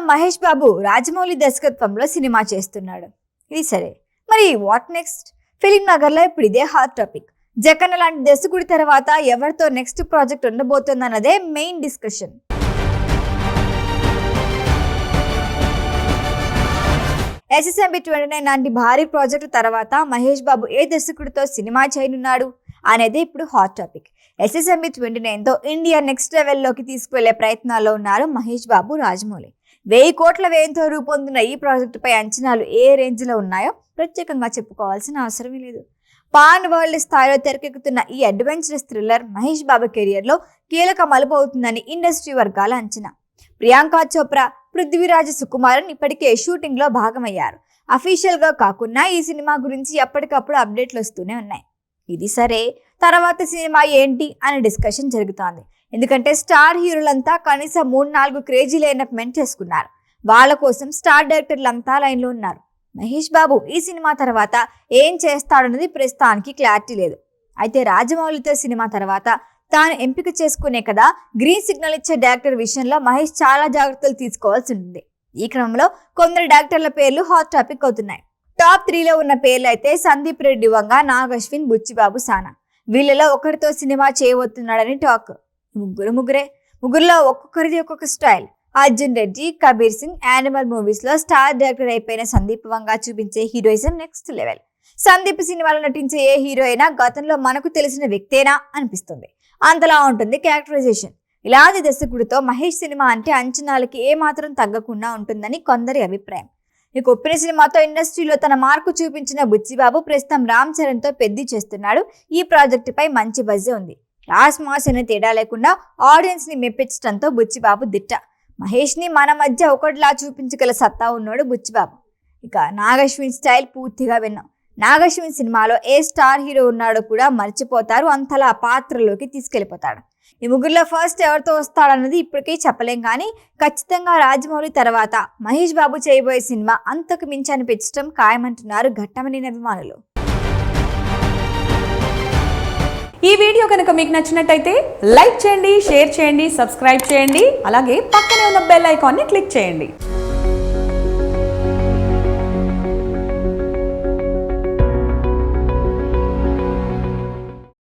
మహేష్ బాబు రాజమౌళి దర్శకత్వంలో సినిమా చేస్తున్నాడు. ఇది సరే, మరి వాట్ నెక్స్ట్? ఫిలిం నగర్లో ఇప్పుడు ఇదే హాట్ టాపిక్. జగన్ లాంటి దర్శకుడి తర్వాత ఎవరితో నెక్స్ట్ ప్రాజెక్ట్ ఉండబోతుందన్నదే మెయిన్ డిస్కషన్. SSMB 29 లాంటి భారీ ప్రాజెక్టు తర్వాత మహేష్ బాబు ఏ దర్శకుడితో సినిమా చేయనున్నాడు అనేది ఇప్పుడు హాట్ టాపిక్. SSMB 29తో ఇండియా నెక్స్ట్ లెవెల్లోకి తీసుకువెళ్లే ప్రయత్నాల్లో ఉన్నారు మహేష్ బాబు, రాజమౌళి. 1000 కోట్ల వ్యయంతో రూపొందిన ఈ ప్రాజెక్టుపై అంచనాలు ఏ రేంజ్లో ఉన్నాయో ప్రత్యేకంగా చెప్పుకోవాల్సిన అవసరమే లేదు. పాన్ వరల్డ్ స్థాయిలో తెరకెక్కుతున్న ఈ అడ్వెంచరస్ థ్రిల్లర్ మహేష్ బాబు కెరియర్లో కీలక మలుపు అవుతుందని ఇండస్ట్రీ వర్గాల అంచనా. ప్రియాంక చోప్రా, పృథ్వీరాజ్ సుకుమారన్ ఇప్పటికే షూటింగ్ లో భాగమయ్యారు. అఫీషియల్ గా కాకున్నా ఈ సినిమా గురించి ఎప్పటికప్పుడు అప్డేట్లు వస్తూనే ఉన్నాయి. ఇది సరే, తర్వాత సినిమా ఏంటి అనే డిస్కషన్ జరుగుతోంది. ఎందుకంటే స్టార్ హీరోలంతా కనీసం 3-4 క్రేజీ లైనప్ చేసుకున్నారు. వాళ్ళ కోసం స్టార్ డైరెక్టర్లంతా లైన్లో ఉన్నారు. మహేష్ బాబు ఈ సినిమా తర్వాత ఏం చేస్తాడన్నది ప్రస్తుతానికి క్లారిటీ లేదు. అయితే రాజమౌళితో సినిమా తర్వాత తాను ఎంపిక చేసుకునే కదా గ్రీన్ సిగ్నల్ ఇచ్చే డైరెక్టర్ విషయంలో మహేష్ చాలా జాగ్రత్తలు తీసుకోవాల్సి ఉంటుంది. ఈ క్రమంలో కొందరు డైరెక్టర్ల పేర్లు హాట్ టాపిక్ అవుతున్నాయి. టాప్ 3లో ఉన్న పేర్లు అయితే సందీప్ రెడ్డి వంగ, నాగ్ అశ్విన్, బుచ్చిబాబు సానా. వీళ్ళలో ఒకరితో సినిమా చేయబోతున్నాడని టాక్. ముగ్గురులో ఒక్కొక్కరిది ఒక్కొక్క style. Arjun Reddy, Kabir Singh, animal movies లో స్టార్ డైరెక్టర్ అయిపోయిన సందీప్ వంగ చూపించే హీరోయిజం నెక్స్ట్ లెవెల్. సందీప్ సినిమాలో నటించే ఏ హీరో అయినా గతంలో మనకు తెలిసిన వ్యక్తేనా అనిపిస్తుంది. అంతలా ఉంటుంది క్యారెక్టరైజేషన్. ఇలాంటి దర్శకుడితో మహేష్ సినిమా అంటే అంచనాలకి ఏమాత్రం తగ్గకుండా ఉంటుందని కొందరి అభిప్రాయం. నీకు ఒప్పిన సినిమాతో ఇండస్ట్రీలో తన మార్కు చూపించిన బుచ్చిబాబు ప్రస్తుతం రామ్ చరణ్ తో పెద్ద చేస్తున్నాడు. ఈ ప్రాజెక్టుపై మంచి బజ్ ఉంది. క్లాస్ మాస్ అనే తేడా లేకుండా ఆడియన్స్ ని మెప్పించడంతో బుచ్చిబాబు దిట్ట. మహేష్ ని మన మధ్య ఒకటిలా చూపించగల సత్తా ఉన్నాడు బుచ్చిబాబు. ఇక నాగ్ అశ్విన్ స్టైల్ పూర్తిగా విన్నాం. నాగ్ అశ్విన్ సినిమాలో ఏ స్టార్ హీరో ఉన్నాడో కూడా మర్చిపోతారు. అంతలా పాత్రలోకి తీసుకెళ్లిపోతాడు. ఈ ముగ్గురులో ఫస్ట్ ఎవరితో వస్తాడన్నది ఇప్పటికీ చెప్పలేం, కానీ ఖచ్చితంగా రాజమౌళి తర్వాత మహేష్ బాబు చేయబోయే సినిమా అంతకు మించి అనిపించడం ఖాయమంటున్నారు ఘట్టమని అభిమానులు. ఈ వీడియో కనుక మీకు నచ్చినట్టయితే లైక్ చేయండి, షేర్ చేయండి, సబ్స్క్రైబ్ చేయండి. అలాగే పక్కనే ఉన్న బెల్ ఐకాన్ని క్లిక్ చేయండి.